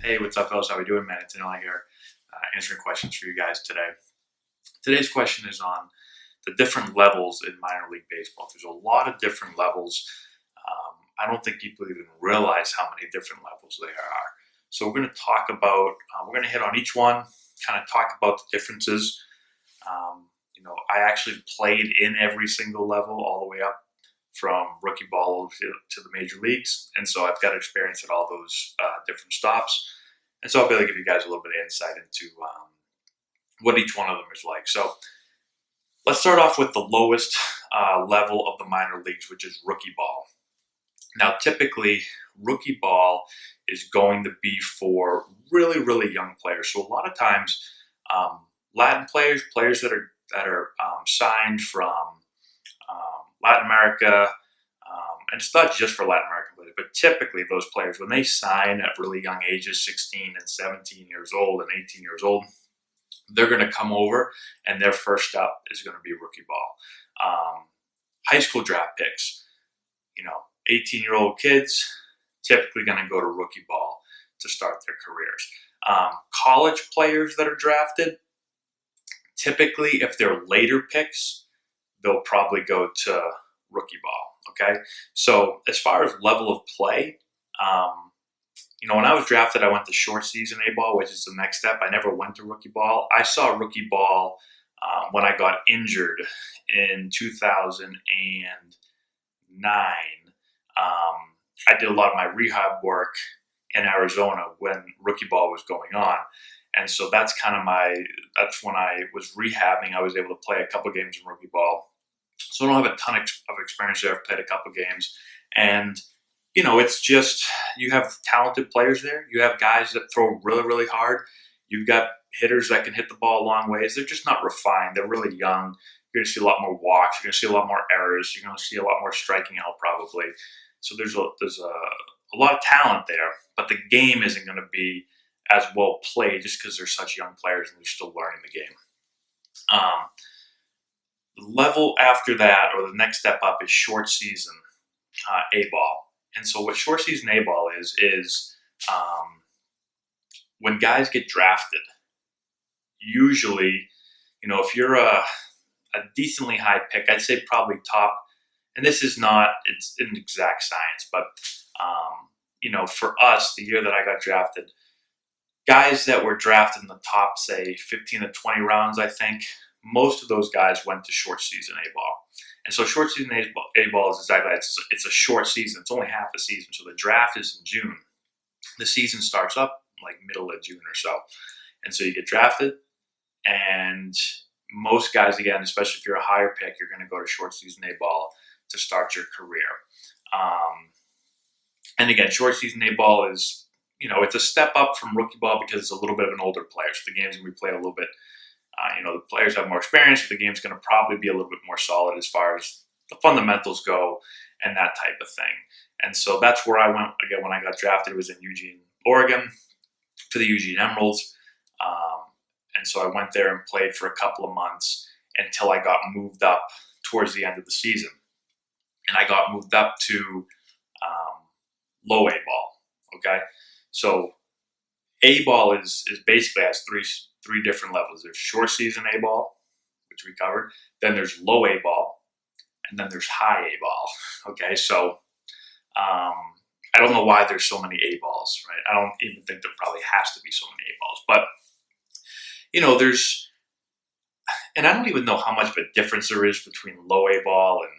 Hey, what's up, fellas? How we doing, man? Antonelli here, answering questions for you guys today. Today's question is on the different levels in minor league baseball. There's a lot of different levels. I don't think people even realize how many different levels there are. So we're going to talk about, we're going to hit on each one, kind of talk about the differences. I actually played in every single level all the way up from rookie ball to the major leagues. And so I've got experience at all those different stops. And so I'll be able to give you guys a little bit of insight into what each one of them is like. So let's start off with the lowest level of the minor leagues, which is rookie ball. Now, typically, rookie ball is going to be for really, really young players. So a lot of times, Latin players that are signed from Latin America, and it's not just for Latin American players, but typically those players, when they sign at really young ages, 16 and 17 years old and 18 years old, they're going to come over and their first up is going to be rookie ball. High school draft picks, 18-year-old kids, typically going to go to rookie ball to start their careers. College players that are drafted, typically if they're later picks, they'll probably go to rookie ball. Okay, so as far as level of play, when I was drafted, I went to short season A ball, which is the next step. I never went to rookie ball. I saw rookie ball when I got injured in 2009. I did a lot of my rehab work in Arizona when rookie ball was going on. And so that's that's when I was rehabbing. I was able to play a couple games in rookie ball. So I don't have a ton of experience there. I've played a couple games. And, it's just, you have talented players there. You have guys that throw really, really hard. You've got hitters that can hit the ball a long ways. They're just not refined. They're really young. You're going to see a lot more walks. You're going to see a lot more errors. You're going to see a lot more striking out probably. So there's a lot of talent there. But the game isn't going to be as well played just because they're such young players and they're still learning the game. The level after that, or the next step up, is short season A ball. And so what short season A ball is when guys get drafted, usually, if you're a decently high pick, I'd say probably top, and it's an exact science, but, for us, the year that I got drafted, guys that were drafted in the top, say, 15 to 20 rounds, I think, most of those guys went to short season A ball. And so short season A ball is exactly that. It's a short season. It's only half a season. So the draft is in June. The season starts up like middle of June or so. And so you get drafted. And most guys, again, especially if you're a higher pick, you're going to go to short season A ball to start your career. And again, short season A ball is, it's a step up from rookie ball because it's a little bit of an older player. So the game's going to be played a little bit. The players have more experience, so the game's going to probably be a little bit more solid as far as the fundamentals go and that type of thing. And so that's where I went, again, when I got drafted. It was in Eugene, Oregon, for the Eugene Emeralds. And so I went there and played for a couple of months until I got moved up towards the end of the season. And I got moved up to low A ball, okay? So A ball is basically has three different levels. There's short season A ball, which we covered. Then there's low A ball, and then there's high A ball. Okay, so I don't know why there's so many A balls, right? I don't even think there probably has to be so many A balls, but and I don't even know how much of a difference there is between low A ball and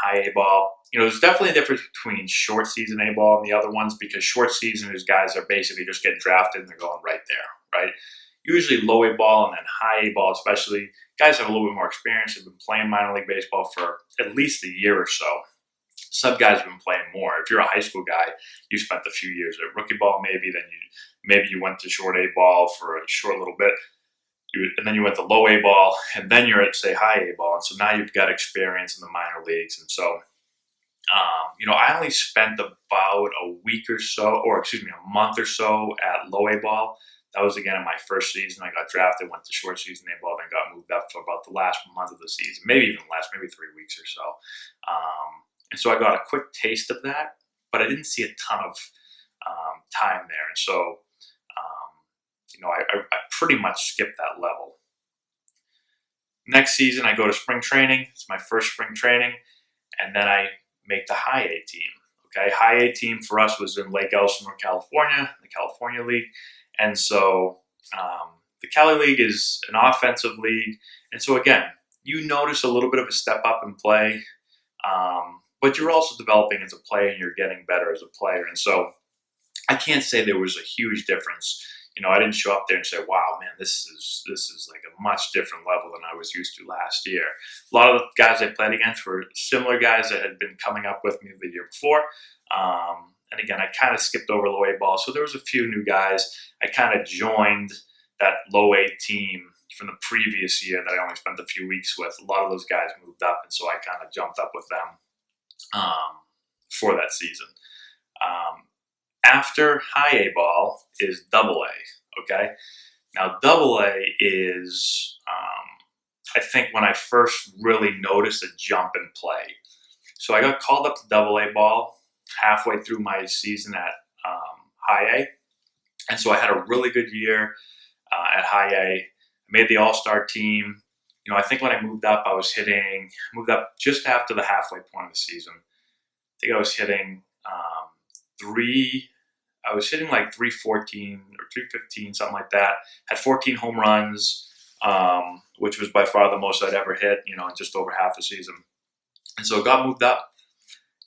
high A ball. There's definitely a difference between short season A ball and the other ones, because short season is guys are basically just getting drafted and they're going right there, right? Usually low A ball and then high A ball, especially guys have a little bit more experience, have been playing minor league baseball for at least a year or so. Some guys have been playing more. If you're a high school guy, you spent a few years at rookie ball, maybe you went to short A ball for a short little bit, and then you went to low A ball, and then you're at, say, high A ball, and so now you've got experience in the minor leagues. And so I only spent about a month or so at low A ball. That was, again, in my first season. I got drafted, went to short season A ball, then got moved up for about the last month of the season, maybe even less, maybe 3 weeks or so. And so I got a quick taste of that, but I didn't see a ton of time there. And so I pretty much skipped that level. Next season, I go to spring training. It's my first spring training, and then I make the high A team. Okay, high A team for us was in Lake Elsinore, California, the California League, and so the Cali League is an offensive league, and so again, you notice a little bit of a step up in play, but you're also developing as a player, and you're getting better as a player, and so I can't say there was a huge difference. I didn't show up there and say, "Wow, man, this is like a much different level than I was used to last year." A lot of the guys I played against were similar guys that had been coming up with me the year before. And again, I kind of skipped over low A ball, so there was a few new guys. I kind of joined that low A team from the previous year that I only spent a few weeks with. A lot of those guys moved up, and so I kind of jumped up with them for that season. After high A ball is double A, okay? Now, double A is, I think, when I first really noticed a jump in play. So I got called up to double A ball halfway through my season at high A. And so I had a really good year at high A. I made the all-star team. I think when I moved up, moved up just after the halfway point of the season. I think I was hitting like 314 or 315, something like that. Had 14 home runs, which was by far the most I'd ever hit, in just over half a season. And so got moved up,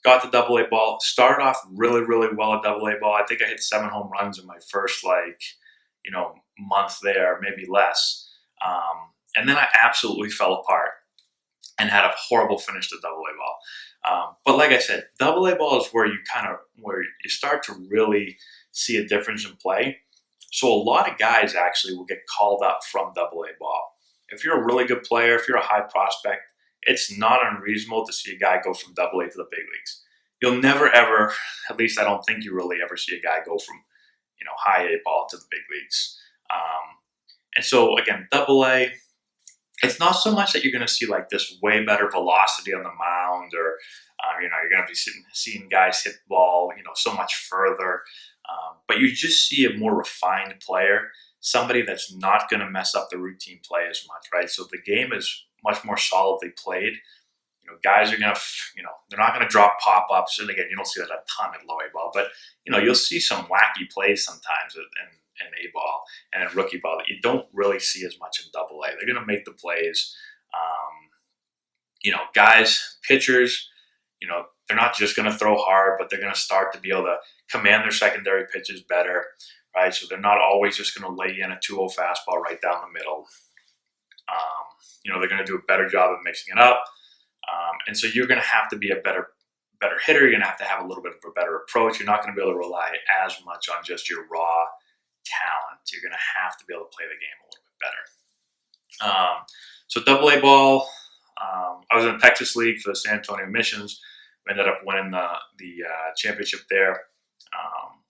got to double A ball, started off really, really well at double A ball. I think I hit 7 home runs in my first, month there, maybe less. And then I absolutely fell apart and had a horrible finish to double A ball. But like I said, double A ball is where you start to really see a difference in play. So a lot of guys actually will get called up from double A ball. If you're a really good player, if you're a high prospect, it's not unreasonable to see a guy go from double A to the big leagues. You'll never ever, at least I don't think you really ever see a guy go from, high A ball to the big leagues. And so again, double A, it's not so much that you're going to see like this way better velocity on the mound, or you're going to be seeing guys hit the ball, so much further. But you just see a more refined player, somebody that's not going to mess up the routine play as much, right? So the game is much more solidly played. Guys are going to, they're not going to drop pop-ups. And again, you don't see that a ton at low A ball, but, you'll see some wacky plays sometimes in A ball and in rookie ball that you don't really see as much in double A. They're going to make the plays. Guys, pitchers, they're not just going to throw hard, but they're going to start to be able to command their secondary pitches better, right? So they're not always just going to lay in a 2-0 fastball right down the middle. They're going to do a better job of mixing it up. And so you're going to have to be a better hitter. You're going to have a little bit of a better approach. You're not going to be able to rely as much on just your raw talent. You're going to have to be able to play the game a little bit better. So double A ball, I was in the Texas League for the San Antonio Missions. We ended up winning the championship there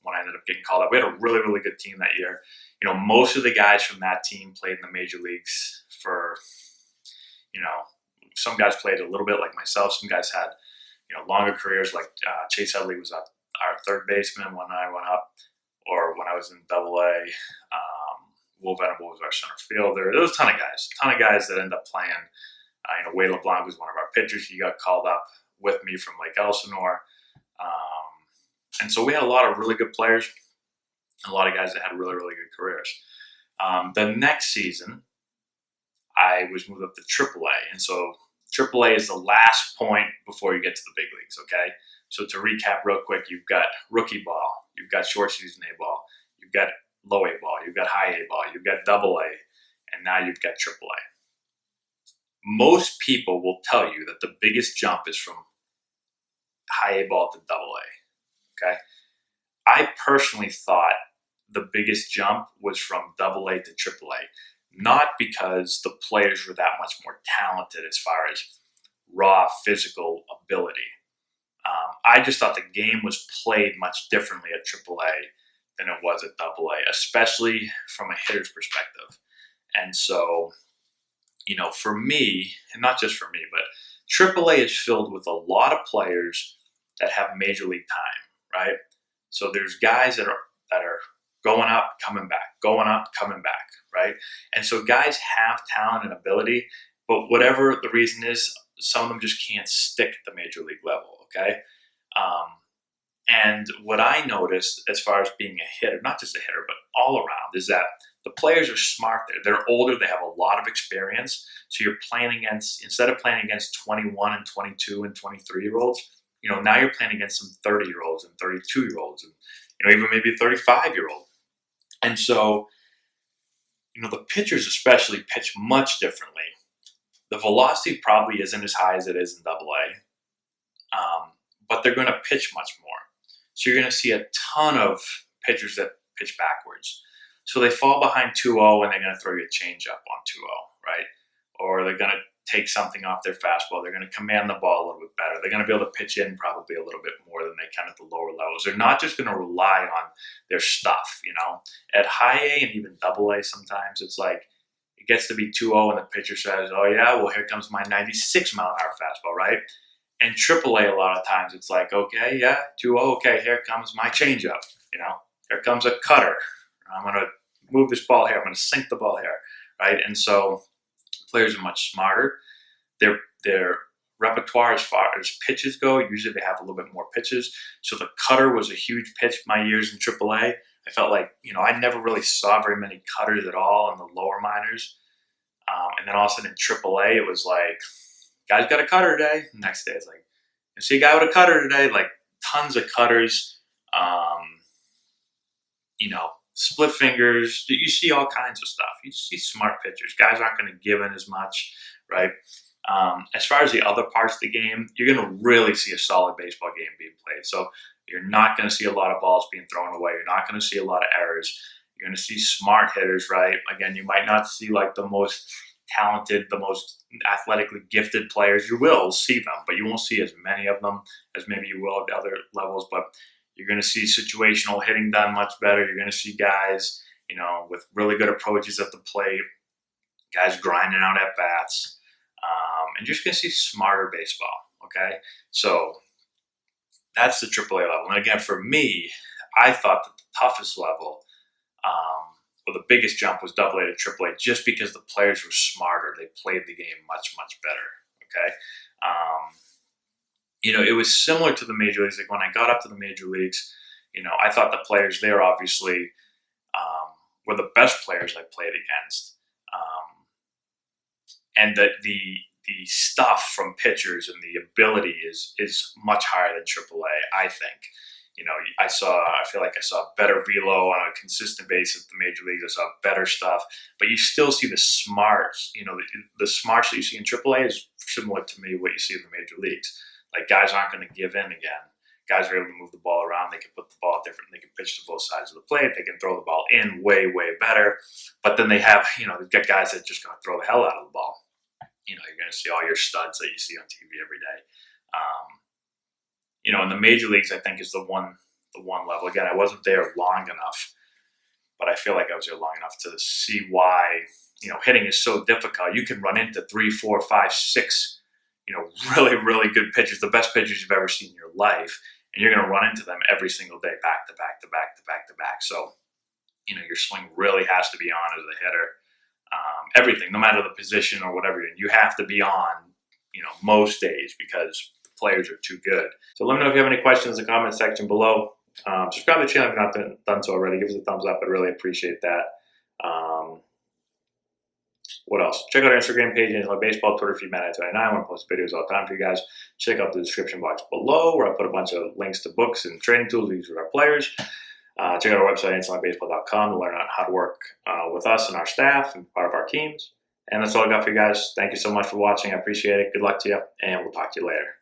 when I ended up getting called up. We had a really, really good team that year. Most of the guys from that team played in the major leagues for, some guys played a little bit like myself. Some guys had, longer careers, like Chase Headley was our third baseman when I went up, or when I was in double A. Will Venable was our center fielder. There was a ton of guys that ended up playing. Wade LeBlanc was one of our pitchers. He got called up with me from Lake Elsinore. And so we had a lot of really good players, and a lot of guys that had really, really good careers. The next season, I was moved up to AAA. And so AAA is the last point before you get to the big leagues, okay? So to recap real quick, you've got rookie ball, you've got short season A ball, you've got low A ball, you've got high A ball, you've got double A, and now you've got AAA. Most people will tell you that the biggest jump is from high A ball to double A, okay? I personally thought the biggest jump was from double A to AAA, not because the players were that much more talented as far as raw physical ability. I just thought the game was played much differently at AAA than it was at double A, especially from a hitter's perspective. And so, for me, and not just for me, but AAA is filled with a lot of players that have major league time, right? So there's guys that are going up, coming back, going up, coming back, right? And so guys have talent and ability, but whatever the reason is, some of them just can't stick at the major league level, okay? And what I noticed as far as being a hitter, not just a hitter, but all around, is that the players are smart. They're older. They have a lot of experience. So you're playing against, instead of playing against 21 and 22 and 23-year-olds, now you're playing against some 30-year-olds and 32-year-olds and, even maybe a 35-year-old. And so, the pitchers especially pitch much differently. The velocity probably isn't as high as it is in AA, but they're going to pitch much more. So you're going to see a ton of pitchers that pitch backwards. So they fall behind 2-0 and they're going to throw you a changeup on 2-0, right? Or they're going to take something off their fastball. They're going to command the ball a little bit better. They're going to be able to pitch in probably a little bit more than they can at the lower levels. They're not just going to rely on their stuff, At high A and even AA sometimes, it's like it gets to be 2-0 and the pitcher says, oh yeah, well here comes my 96-mile-an-hour fastball, right? And AAA, a lot of times, it's like, okay, yeah, 2-0, okay, here comes my changeup, Here comes a cutter. I'm going to move this ball here. I'm going to sink the ball here, right? And so players are much smarter. Their repertoire as far as pitches go, usually they have a little bit more pitches. So the cutter was a huge pitch my years in AAA. I felt like, I never really saw very many cutters at all in the lower minors. And then all of a sudden in AAA, it was like, guy's got a cutter today. The next day, it's like, you see a guy with a cutter today, like tons of cutters, split fingers. You see all kinds of stuff. You just see smart pitchers. Guys aren't going to give in as much, right? As far as the other parts of the game, you're going to really see a solid baseball game being played. So you're not going to see a lot of balls being thrown away. You're not going to see a lot of errors. You're going to see smart hitters, right? Again, you might not see like the most talented, the most athletically gifted players. You will see them, but you won't see as many of them as maybe you will at the other levels. But you're going to see situational hitting done much better. You're going to see guys, with really good approaches at the plate, guys grinding out at bats, and you're just going to see smarter baseball. Okay, so that's the AAA level. And again, for me, I thought that the toughest level, the biggest jump was AA to AAA, just because the players were smarter. They played the game much, much better. Okay. It was similar to the major leagues. Like when I got up to the major leagues, I thought the players there obviously were the best players I played against, and that the stuff from pitchers and the ability is much higher than AAA. I think. I feel like I saw better velo on a consistent basis at the major leagues. I saw better stuff, but you still see the smarts. The smarts that you see in AAA is similar to me what you see in the major leagues. Like guys aren't going to give in again. Guys are able to move the ball around. They can put the ball different. They can pitch to both sides of the plate. They can throw the ball in way, way better. But then they have, they've got guys that are just going to throw the hell out of the ball. You're going to see all your studs that you see on TV every day. In the major leagues, I think is the one level. Again, I wasn't there long enough, but I feel like I was there long enough to see why, hitting is so difficult. You can run into 3, 4, 5, 6, really, really good pitchers, the best pitchers you've ever seen in your life. And you're going to run into them every single day, back to back to back to back to back. So, your swing really has to be on as a hitter. Everything, no matter the position or whatever, you have to be on, most days because the players are too good. So let me know if you have any questions in the comment section below. Subscribe to the channel if you've not done so already. Give us a thumbs up. I'd really appreciate that. What else? Check out our Instagram page, Antonelli Baseball, Twitter feed, Matt29. I want to post videos all the time for you guys. Check out the description box below where I put a bunch of links to books and training tools we use with our players. Check out our website, AntonelliBaseball.com, to learn how to work with us and our staff and part of our teams. And that's all I got for you guys. Thank you so much for watching. I appreciate it. Good luck to you, and we'll talk to you later.